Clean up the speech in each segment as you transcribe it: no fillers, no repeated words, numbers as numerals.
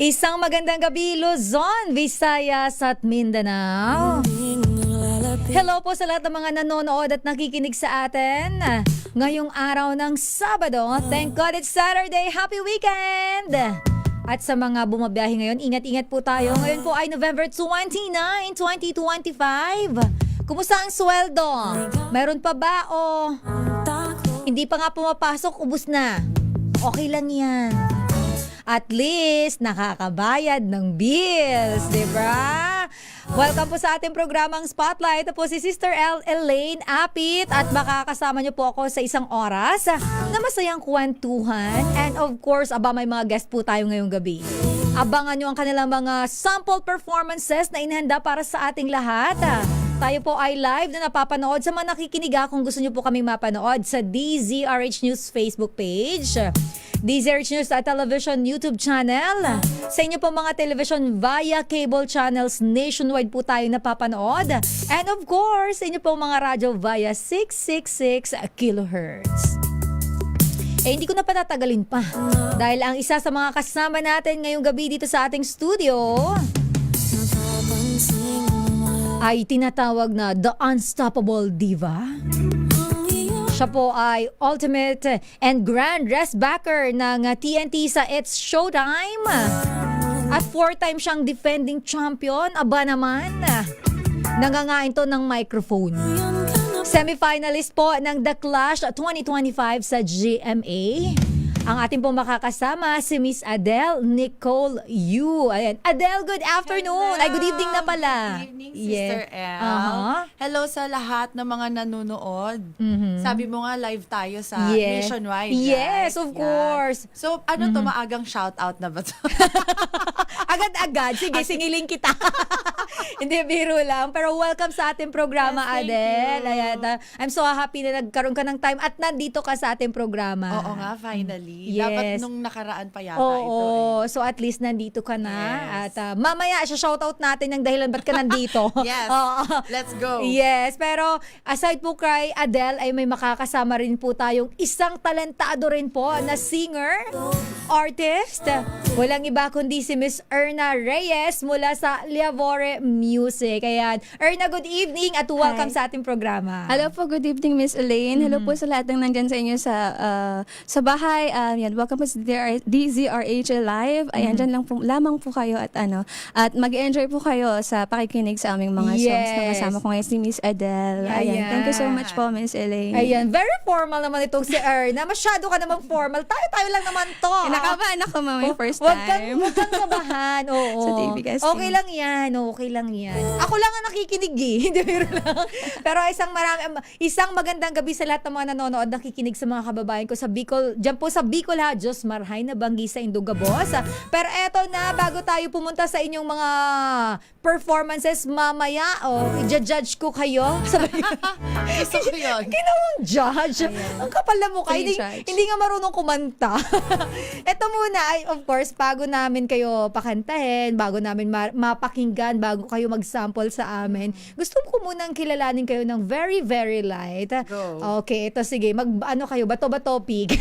Isang magandang gabi, Luzon, Visayas at Mindanao. Hello po sa lahat ng mga nanonood at nakikinig sa atin. Ngayong araw ng Sabado, thank God it's Saturday. Happy weekend! At sa mga bumabiyahe ngayon, ingat-ingat po tayo. Ngayon po ay November 29, 2025. Kumusta ang sweldo? Meron pa ba o hindi pa nga pumapasok, ubus na? Okay lang yan. At least, nakakabayad ng bills, di ba? Welcome po sa ating programang Spotlight. Ito po si Sister Elaine Apit at makakasama niyo po ako sa isang oras na masayang kwentuhan. And of course, may mga guest po tayo ngayong gabi. Abangan niyo ang kanilang mga sample performances na inihanda para sa ating lahat. Tayo po ay live na napapanood. Sa mga nakikinig kung gusto niyo po kaming mapanood sa DZRH News Facebook page, DZRH News at Television YouTube channel. Sa inyo po mga television via cable channels nationwide po tayo napapanood. And of course, sa inyo po mga radyo via 666 kHz. Hindi ko na patatagalin pa. Dahil ang isa sa mga kasama natin ngayong gabi dito sa ating studio ay tinatawag na The Unstoppable Diva. Siya po ay ultimate and grand dressbacker ng TNT sa It's Showtime. At 4-time siyang defending champion. Aba naman, nangangain to ng microphone. Semi-finalist po ng The Clash 2025 sa GMA. Ang ating pong makakasama si Miss Adele Nicole Yu. Ayan. Adele, good afternoon. Ay, good evening na pala. Good evening, Sister El. Hello sa lahat ng mga nanonood. Sabi mo nga, live tayo sa nationwide. Yes, right? of course. So, ano to, maagang shout-out na ba to? Agad-agad. Sige, singiling kita. Hindi, biro lang. Pero welcome sa ating programa, Yes, thank Adele. you. Ayan, I'm so happy na nagkaroon ka ng time at nandito ka sa ating programa. Oo nga, finally. Yes. Dapat nung nakaraan pa yata Oo, ito. so at least nandito ka na. Yes. At mamaya, shoutout natin yung dahilan ba't ka nandito. Yes. Oo. Let's go. Yes, pero aside po kay Adele, ay may makakasama rin po tayong isang talentado rin po na singer, artist. Walang iba kundi si Miss Erna Reyes mula sa Liavore Music. Ayan. Erna, good evening at welcome Hi. sa ating programa. Hello po, good evening Miss Elaine. Hello po sa lahat ng nandyan sa inyo sa bahay. Yan, welcome po sa DZRH Live. Ayan, dyan lang po, lamang po kayo at mag-enjoy po kayo sa pakikinig sa aming mga songs na kasama ko ngayon si Miss Adele. Ayan, thank you so much po Miss Elaine. Ayan, very formal naman itong si Erna. Masyado ka namang formal. Tayo lang naman to. Nakabahan ako mami, first Huwag time. kang kabahan. Oo. Sa TV casting. Okay lang yan. Okay lang yan. Ako lang ang nakikinig eh. Hindi, biro lang. Pero isang magandang gabi sa lahat ng mga nanonood, nakikinig sa mga kababayan ko sa Bicol. Diyan po sa Bicol ha, Diyos Marhay na banggi sa Indugabos. Pero eto na, bago tayo pumunta sa inyong mga performances mamaya, i-judge ko kayo. Gusto ko yun. Ginawang judge. Ang kapal na mukha. Free Hindi, judge. hindi nga marunong kumanta. Ito muna ay, of course, bago namin kayo pakantahin, bago namin mapakinggan, bago kayo mag-sample sa amin, gusto ko munang kilalanin kayo ng very, very light. Go. Okay, ito sige. Ano kayo? Bato-bato pig.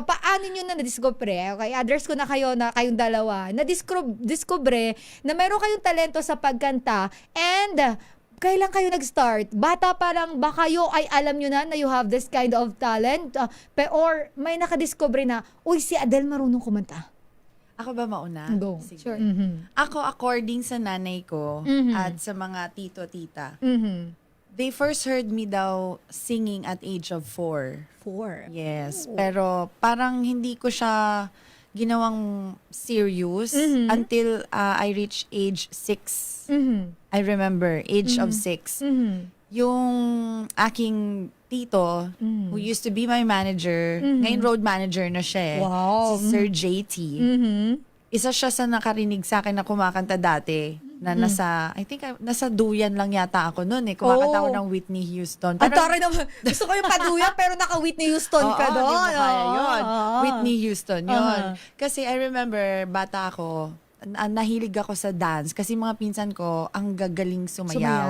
Paano nyo na nadiscover? Okay, address ko na kayo na kayong dalawa. Nadiscover na meron kayong talento sa pagkanta and kailan kayo nag-start? Bata pa lang ba kayo ay alam nyo na you have this kind of talent? Or may nakadiscover na, uy, si Adele marunong kumanta? Ako ba mauna? Go. Sige. Sure. Ako, according sa nanay ko at sa mga tito-tita, they first heard me daw singing at age of 4. 4. Yes. Pero parang hindi ko siya ginawang serious until I reached age 6. I remember, age of 6. Yung aking tito, who used to be my manager, ngayon road manager na siya. Wow. Si Sir JT. Isa siya sa nakarinig sa akin na kumakanta dati. Na nasa duyan lang yata ako noon eh. Kumakanta ako ng Whitney Houston. Ang taray naman. Gusto ko yung paduyan pero naka-Whitney Houston ka Oo, doon. di mo kaya yun. Oo. Whitney Houston, yun. Uh-huh. Kasi I remember, bata ako, nahilig ako sa dance kasi mga pinsan ko ang gagaling sumayaw.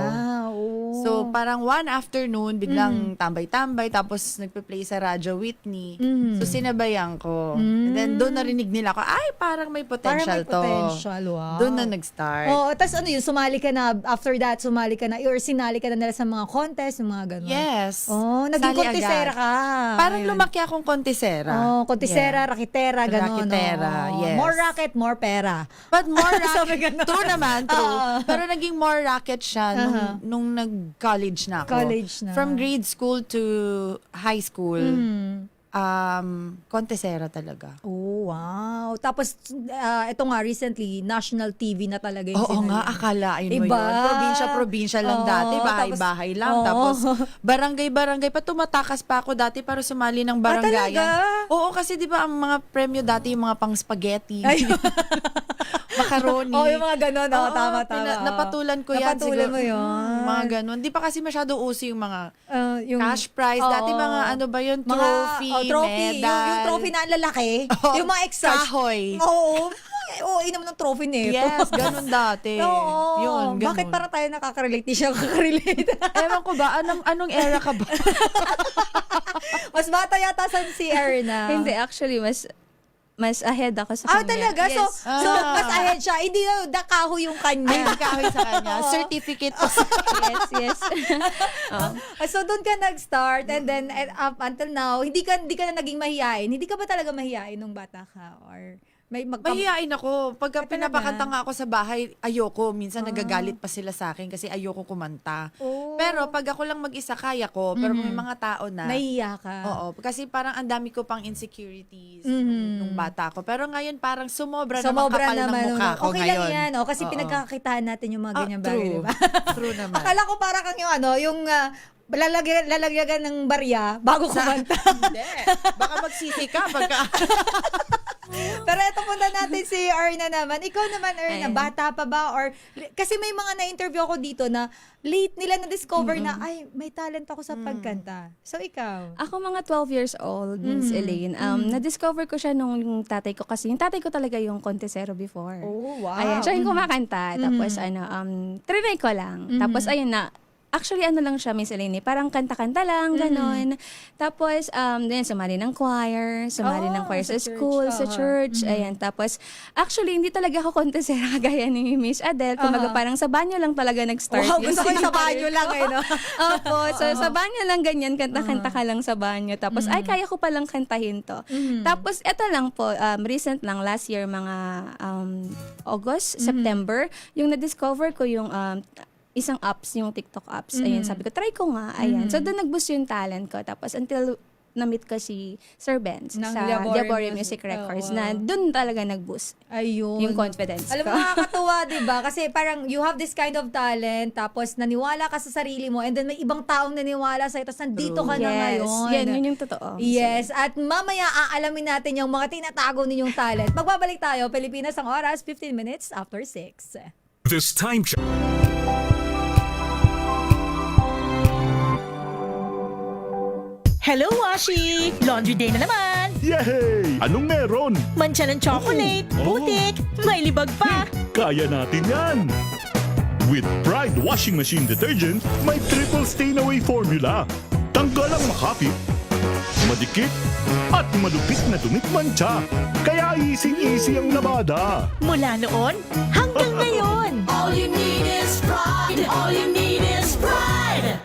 Oo. So, parang one afternoon, biglang tambay-tambay, tapos nagpe-play sa Radyo Whitney. So, sinabayan ko. And then, doon narinig nila ako, ay, parang may Parang potential may potential, wow. Doon na nag-start. Oh, tapos ano yun, sumali ka na, after that, sumali ka na, or sinali ka na nila sa mga contest, yung mga gano'n. Yes. Oh, naging Sali kontesera agad. ka. Parang Ayun. lumaki akong kontesera. Oh, kontesera, Yeah. rakitera, gano'n. Rakitera, yes. More racket, more pera. But more Sabi racket. ganun. True naman, true. Oo. Pero naging more racket siya nung nag-college na ako. College na. From grade school to high school, kontesera talaga. Oh, wow. Tapos, ito nga, recently, national TV na talaga yung Oo nga, akalain mo Iba. yun. Probinsya lang Oo, dati, tapos- bahay-bahay lang. Oo. Tapos, barangay-barangay pa. Tumatakas pa ako dati para sumali ng barangayan. talaga? Oo, kasi di ba ang mga premyo dati, yung mga pang spaghetti, macaroni. Oh, yung mga gano'n. Oo, Oo, tama. napatulan ko yan. Napatulan siguro. mo yun. Mga gano'n. Di pa kasi masyado uso yung mga Yung, cash prize. Dati Oo. mga ano ba yun? Mga Trophy, medal. Yung trophy na ang lalaki. Oo, yung mga exas. kahoy. Oo. Oo, naman ng trophy nito. Yes, ganun dati. Oo. Yun, ganun. Bakit para tayo nakaka-relate? Di siya nakaka-relate. Ewan ko ba, anong era ka ba? Mas bata yata sa si Erna. Hindi, actually, mas ahead ako sa kanya. Talaga? Yes. So mas ahead siya. Hindi dakaho yung Ay, kanya. nagkahoy sa kanya. Certificate pa sa yes. Oh. So doon ka nag-start and then up until now, hindi ka na naging mahiyain. Hindi ka ba talaga mahiyain nung bata ka? Or may Mahihain ako. Pagka Talaga? pinapakanta nga ako sa bahay, ayoko. Minsan nagagalit pa sila sa akin kasi ayoko kumanta. Oh. Pero pag ako lang mag-isa, kaya ko. Pero kung may mga tao na, nahiya ka. oo. Kasi parang ang dami ko pang insecurities Mhm. nung bata ko. Pero ngayon parang sumobra Sumobra naman kapal ng mukha ko okay ngayon. lang yan. Oh, kasi Oo. pinagkakakitaan natin yung mga ganyan bagay, True. di ba? True naman. Akala ko para kang yung lalagyagan ng barya bago kumanta. Hindi. Baka magsisi ka pagka... Pero ito punta natin si Erna naman. Ikaw naman, Erna, Ayan. bata pa ba? Or, kasi may mga na-interview ako dito na late nila na-discover na, ay, may talent ako sa pagkanta. So, ikaw? Ako mga 12 years old, Miss Elaine. Na-discover ko siya nung yung tatay ko kasi yung tatay ko talaga yung kontesero before. Oh, wow. Ayan, siya yung kumakanta. Tapos trinay ko lang. Tapos ayun na, actually ano lang siya, Miss Elaine, parang kanta-kanta lang, ganon. Tapos, then sumali ng choir, sumali ng choir sa sa school, sa church, ayan. Tapos, actually, hindi talaga ako kontesera kagaya ni Miss Adele. Kumbaga, parang sa banyo lang talaga nag-start. Wow, yun. gusto ko yung sa banyo lang no? Opo, so sa banyo lang ganyan, kanta-kanta ka lang sa banyo. Tapos, ay, kaya ko palang kantahin to. Tapos, eto lang po, recent lang, last year, mga August, September, yung na-discover ko yung isang apps, yung TikTok apps. Ayan, sabi ko, try ko nga. Ayan. So, doon nag-boost yung talent ko. Tapos, until na-meet ko si Sir Benz Ng sa Diaboria Music Records na doon talaga nag-boost Ayun. yung confidence Alam mo, ko. nakakatuwa, di ba? Kasi parang you have this kind of talent, tapos naniwala ka sa sarili mo, and then may ibang taong naniwala sa'yo, tapos nandito ka na ngayon. Yun yung totoo. Yes, at mamaya aalamin natin yung mga tinatago ninyong talent. Magbabalik tayo, Pilipinas ang oras, 15 minutes after 6. This time check. Hello, Washi! Laundry day na naman! Yay! Anong meron? Mancha ng chocolate, Oh. putik, may libag pa! Kaya natin yan! With Pride Washing Machine Detergent, may triple stain-away formula. Tanggal ang makapit, madikit, at malupit na dumit mancha. Kaya easy-easy ang labada. Mula noon hanggang ngayon! All you need is pride! All you need is pride!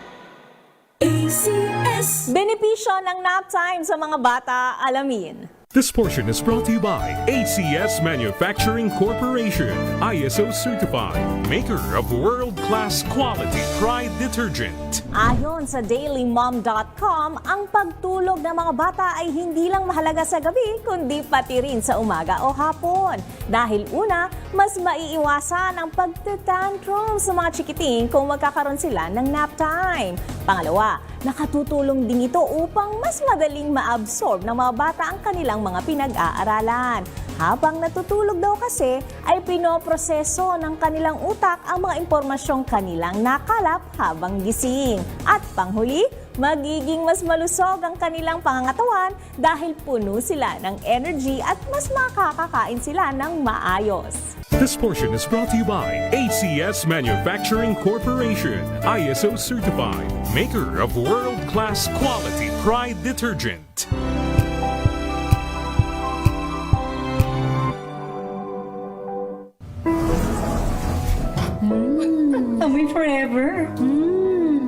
ACS! Benepisyo ng nap time sa mga bata, alamin. This portion is brought to you by ACS Manufacturing Corporation, ISO certified, maker of world-class quality Pride detergent. Ayon sa dailymom.com, ang pagtulog ng mga bata ay hindi lang mahalaga sa gabi, kundi pati rin sa umaga o hapon. Dahil una, mas maiiwasan ang pagtatantrum sa mga chikiting kung magkakaroon sila ng nap time. Pangalawa, nakatutulong din ito upang mas madaling ma-absorb ng mga bata ang kanilang mga pinag-aaralan. Habang natutulog daw kasi, ay pinoproseso ng kanilang utak ang mga impormasyong kanilang nakalap habang gising. At panghuli, magiging mas malusog ang kanilang pangangatawan dahil puno sila ng energy at mas makakakain sila ng maayos. This portion is brought to you by ACS Manufacturing Corporation, ISO certified, maker of world-class quality Pride detergent. Amoy forever.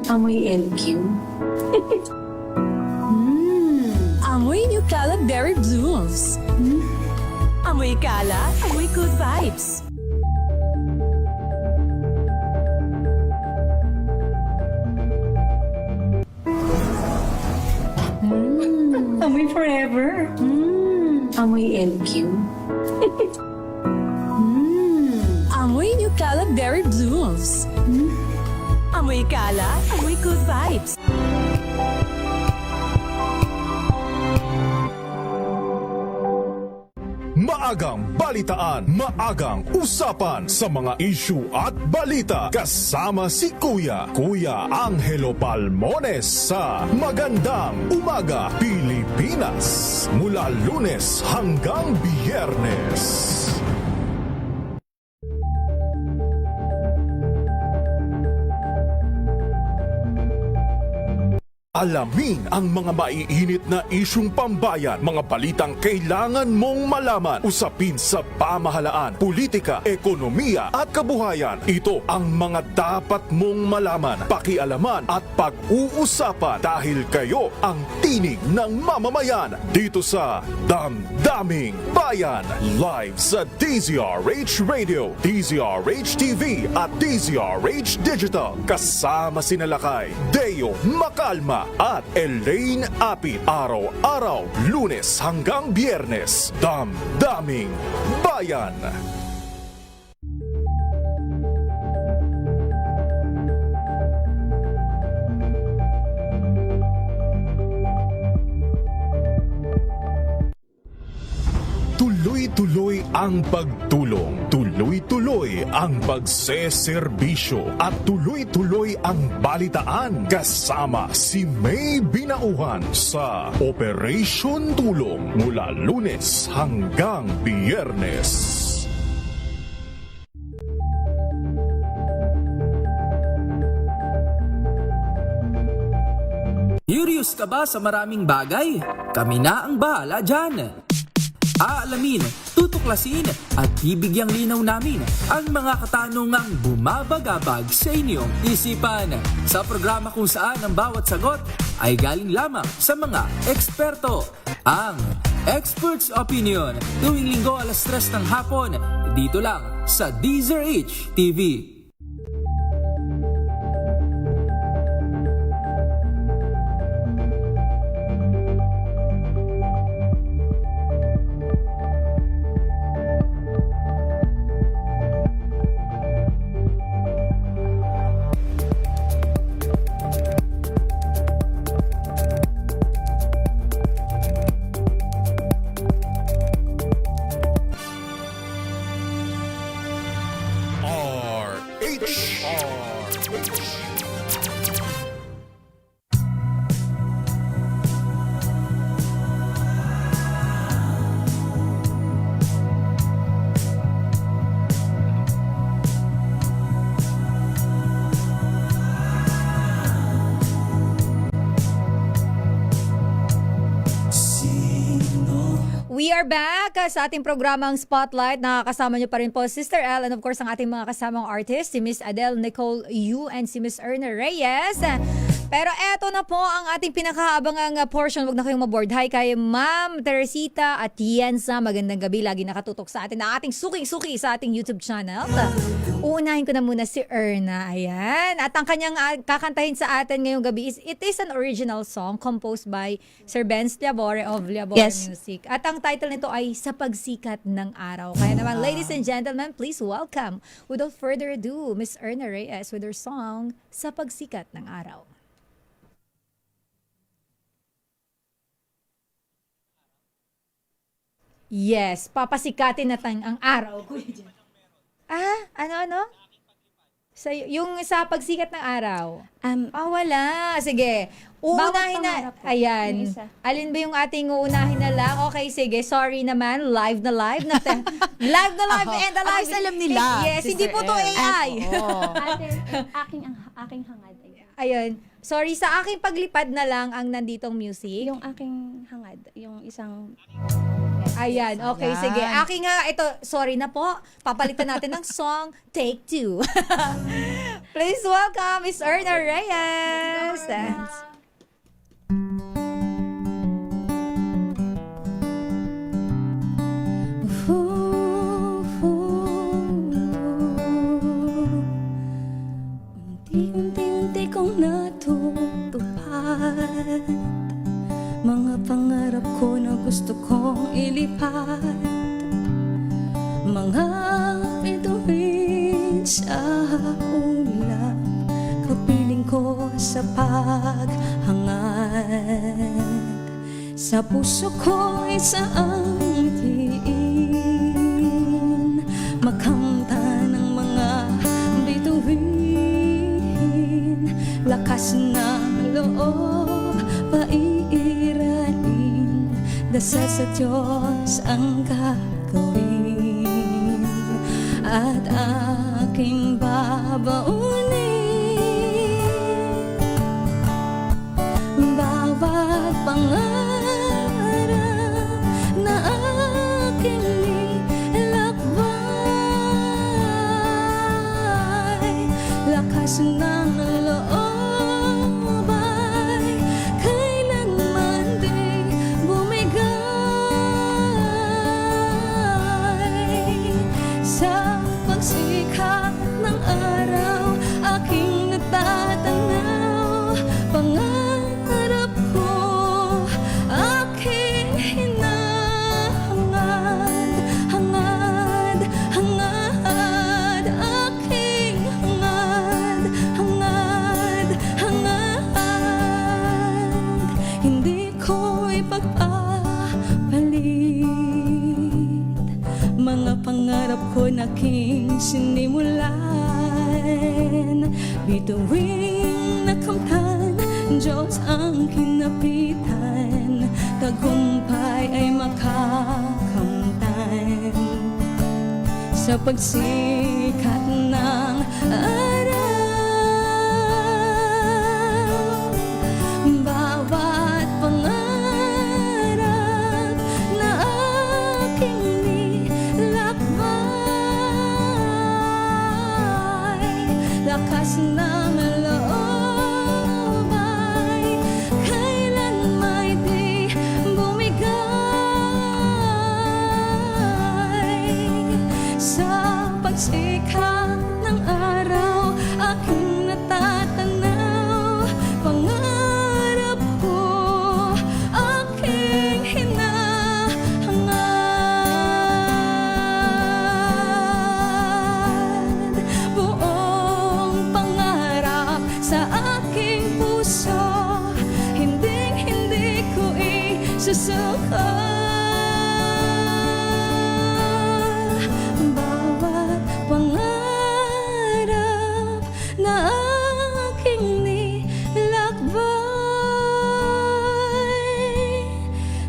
Amoy LQ. Amoy New Cala Berry Blooms. Amoy Cala, amoy good vibes. Amoy forever. Amoy LQ. Amoy New Cala Berry Blooms. Amoy Cala, amoy good vibes. Maagang balitaan, maagang usapan sa mga issue at balita. Kasama si Kuya Angelo Palmones sa Magandang Umaga Pilipinas. Mula Lunes hanggang Biyernes. Alamin ang mga maiinit na isyung pambayan, mga balitang kailangan mong malaman, usapin sa pamahalaan, politika, ekonomiya at kabuhayan. Ito ang mga dapat mong malaman, pakialaman at pag-uusapan dahil kayo ang tinig ng mamamayan dito sa Damdaming Bayan. Live sa DZRH Radio, DZRH TV at DZRH Digital. Kasama si Nalakay, Deo Macalma at Elaine Apit. Araw-araw, Lunes hanggang Biyernes. Damdaming Bayan. Tuloy-tuloy ang pagtulong, tuloy-tuloy ang pagseserbisyo at tuloy-tuloy ang balitaan kasama si May Binauhan sa Operation Tulong mula Lunes hanggang Biyernes. Curious ka ba sa maraming bagay? Kami na ang bahala dyan. Aalamin, tutuklasin at bibigyang linaw namin ang mga katanungang bumabagabag sa inyong isipan. Sa programa kung saan ang bawat sagot ay galing lamang sa mga eksperto. Ang Expert's Opinion, tuwing linggo 3:00 ng hapon, dito lang sa DZRH TV. We are back sa ating programang Spotlight. Nakakasama niyo pa rin po Sister Elle and of course ang ating mga kasamang artist, si Miss Adele Nicole Yu and si Miss Erna Reyes. Pero eto na po ang ating pinakaabangang portion. Huwag na kayong maboard. Hi kay Ma'am Teresita at Yensa. Magandang gabi. Lagi nakatutok sa atin na ating suki-suki sa ating YouTube channel. Uunahin ko na muna si Erna. Ayan. At ang kanyang kakantahin sa atin ngayong gabi is it is an original song composed by Sir Benz Liabore of Liabore Yes. Music. At ang title nito ay Sa Pagsikat ng Araw. Kaya naman, ladies and gentlemen, please welcome, without further ado, Miss Erna Reyes with her song Sa Pagsikat ng Araw. Yes, papasikatin natin ang araw. Ano? Yung sa pagsikat ng araw. Wala. Sige. Bawat Uunahin pangarap na. po. Ayan. Yung isa. Alin ba yung ating uunahin na lang? Okay, sige. Sorry naman. Live na live. Live na live and alive. At least alam nila, Yes, hindi Sister po to Elle. AI. Oo. Ate, aking hangad. Ayun. Sorry, sa aking paglipad na lang ang nanditong music. Yung aking hangad, yung isang... Ayan, okay, Ayan. sige. Aking nga, ito, sorry na po. Papalitan natin ng song, Take 2. Please welcome Miss Erna Reyes. Unti-unti kong natutupad mga pangarap ko na gusto kong ilipat, mga bituin sa ulap, kapiling ko sa paghangad. Sa puso ko isaang tiin, makamta ng mga bituin, lakas ng loob pairanin, dasal sa Diyos ang gagawin, at aking babaunin bawat pangarap na aking nilakbay, lakas ng loob ay kailanman di bumigay. Sa pagsikat ng araw aking natatanaw, pangarap ko aking hinahangad, hangad, hangad, aking hangad, hangad, hangad. Hindi ko ipagpapalit mga pangarap ko na aking sinimulan, bituing nakamtan, Diyos ang kinapitan, tagumpay ay makakamtan sa pagsikat ng araw. Bawat pangarap na aking nilakbay, lakas ng loob ay kailanman di bumigay. Sa pagsikat ng araw aking natatanaw, pangarap ko aking hinahangad, buong pangarap sa aking puso, hindi ko isusuko. Bawat pangarap na aking nilakbay,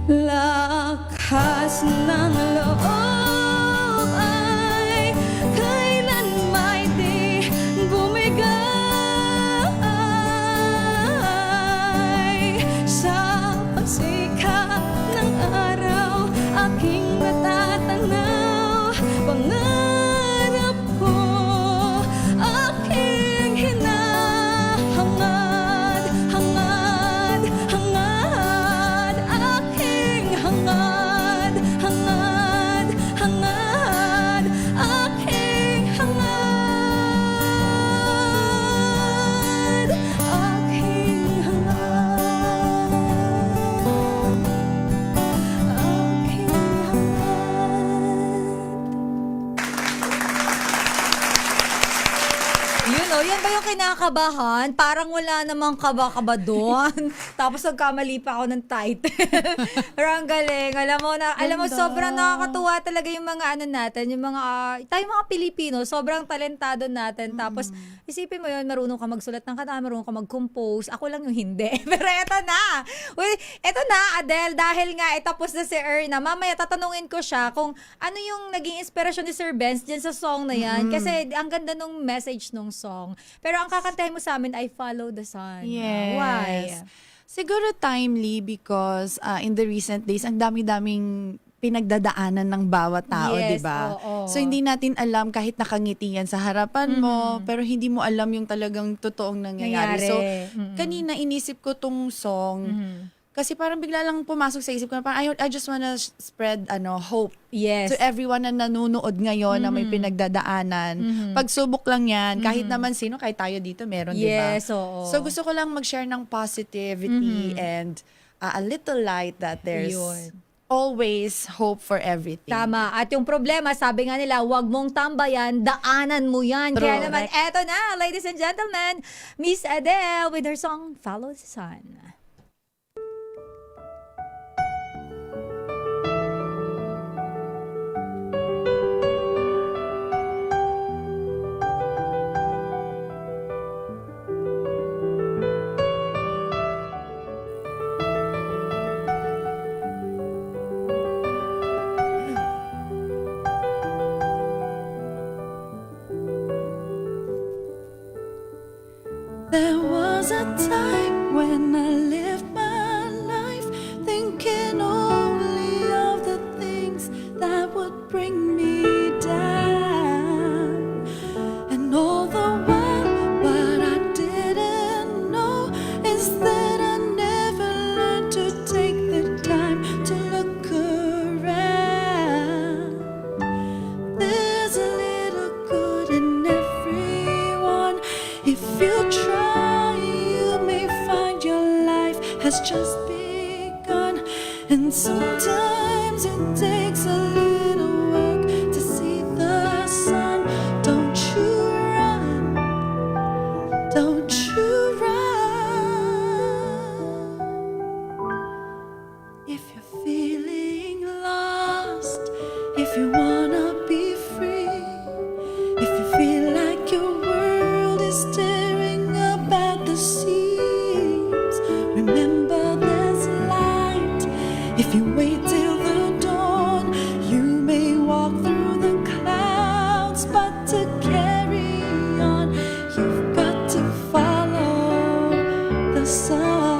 lakas ng loob ay kailanman di bumigay. Sa pagsikat ng araw aking natatanaw, pangarap ko aking hinahangad, hangad, hangad, aking hangad, hangad, ako kinakabahan. Parang wala namang kaba-kaba doon. Tapos nagkamali pa ako ng title. Pero ang galing. Alam mo, sobrang nakakatuwa talaga yung mga ano natin, yung mga, tayo mga Pilipino, sobrang talentado natin. Tapos, isipin mo yun, marunong ka magsulat ng kanta, marunong ka mag-compose. Ako lang yung hindi. Pero eto na. Well, eto na, Adele, dahil nga tapos na si Erna. Mamaya tatanungin ko siya kung ano yung naging inspirasyon ni Sir Benz dyan sa song na yan. Kasi ang ganda nung message nung song. Pero ang kakantahin mo sa amin ay Follow the Sun. Yes. Why? Siguro timely because in the recent days, ang dami-daming pinagdadaanan ng bawat tao, Yes, di ba? oo. So hindi natin alam kahit nakangiti yan sa harapan mo, pero hindi mo alam yung talagang totoong nangyayari. So kanina inisip ko tong song kasi parang bigla lang pumasok sa isip ko na parang I just wanna spread hope Yes. to everyone na nanonood ngayon na may pinagdadaanan. Pagsubok lang yan, kahit naman sino, kahit tayo dito meron, di ba? Yes, oo. So gusto ko lang mag-share ng positivity and a little light that there's Yun. always hope for everything. Tama. At yung problema, sabi nga nila, wag mong tambayan, daanan mo yan. True. Kaya naman, eto na, ladies and gentlemen, Miss Adele with her song, Follow the Sun. There was a time when I lived my life thinking only of the things that would bring me down. And all the while, what I didn't know is that I never learned to take the time to look around. There's a little good in everyone. If you try, you may find your life has just begun. And sometimes it takes a little work to see the sun. Don't you run, don't you run. If you're feeling lost, if you wanna be free, if you feel like your world is tearing up at the seams, remember there's light. If you wait till the dawn, you may walk through the clouds, but to carry on, you've got to follow the sun.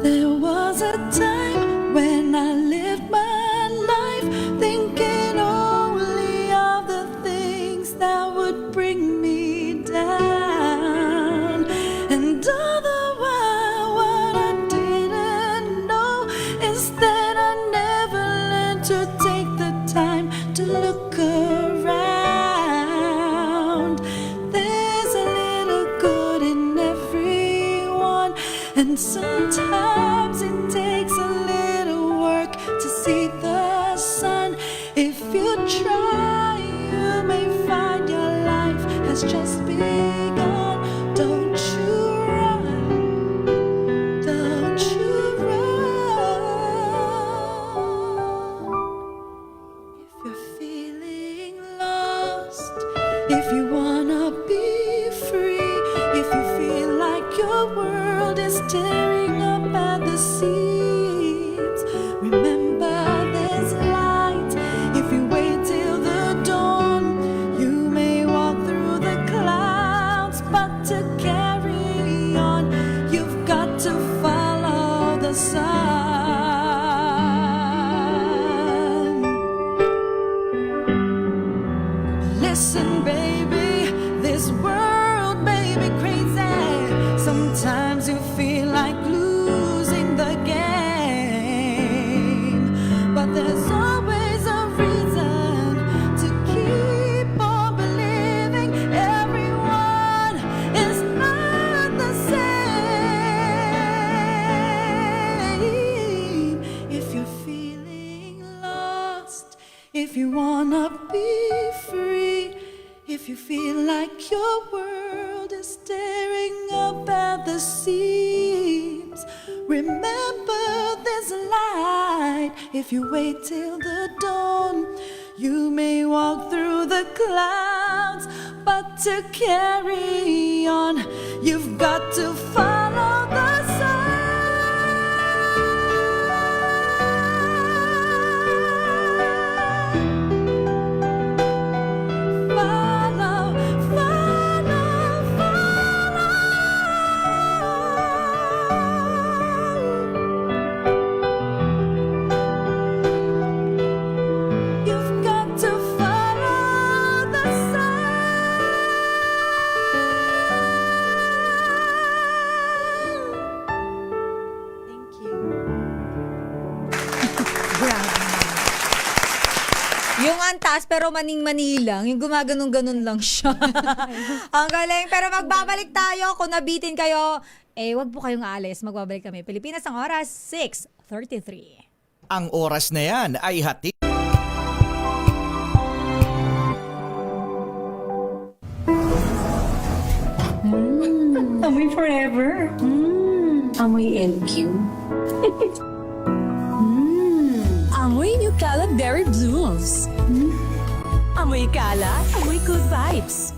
There was a time when I lived my life thinking only of the things that would bring me down. And all the while, what I didn't know is that I never learned to take the time to look around. There's a little good in everyone, and sometimes it takes a little work to see the sun. If you try, you may find your life has just begun. Don't you run, don't you run. If you're feeling lost, if you wanna be free, if you feel like your world is tearing up at the seams, remember there's light. If you wait till the dawn, you may walk through the clouds, but to carry on, you've got to follow the sun. Listen, baby, this world may be crazy. Sometimes you feel like losing the game, but there's always a reason to keep on believing. Everyone is not the same. If you feel like your world is staring up at the seams, remember there's a light. If you wait till the dawn, you may walk through the clouds, but to carry on, you've got to follow the sun. Follow, follow, follow. You've got to follow the sun. Thank you. Yung antas pero maning-mani lang, yung gumaganon-ganon lang siya. Ang galing. Pero magbabalik tayo. Kung nabitin kayo, wag po kayong aalis. Magbabalik kami. Pilipinas ang oras, 6:33. Ang oras na yan ay hati. Amoy forever. Amoy LQ. Amoy Nucala Berry Blooms. Amoy Kala, amoy good vibes.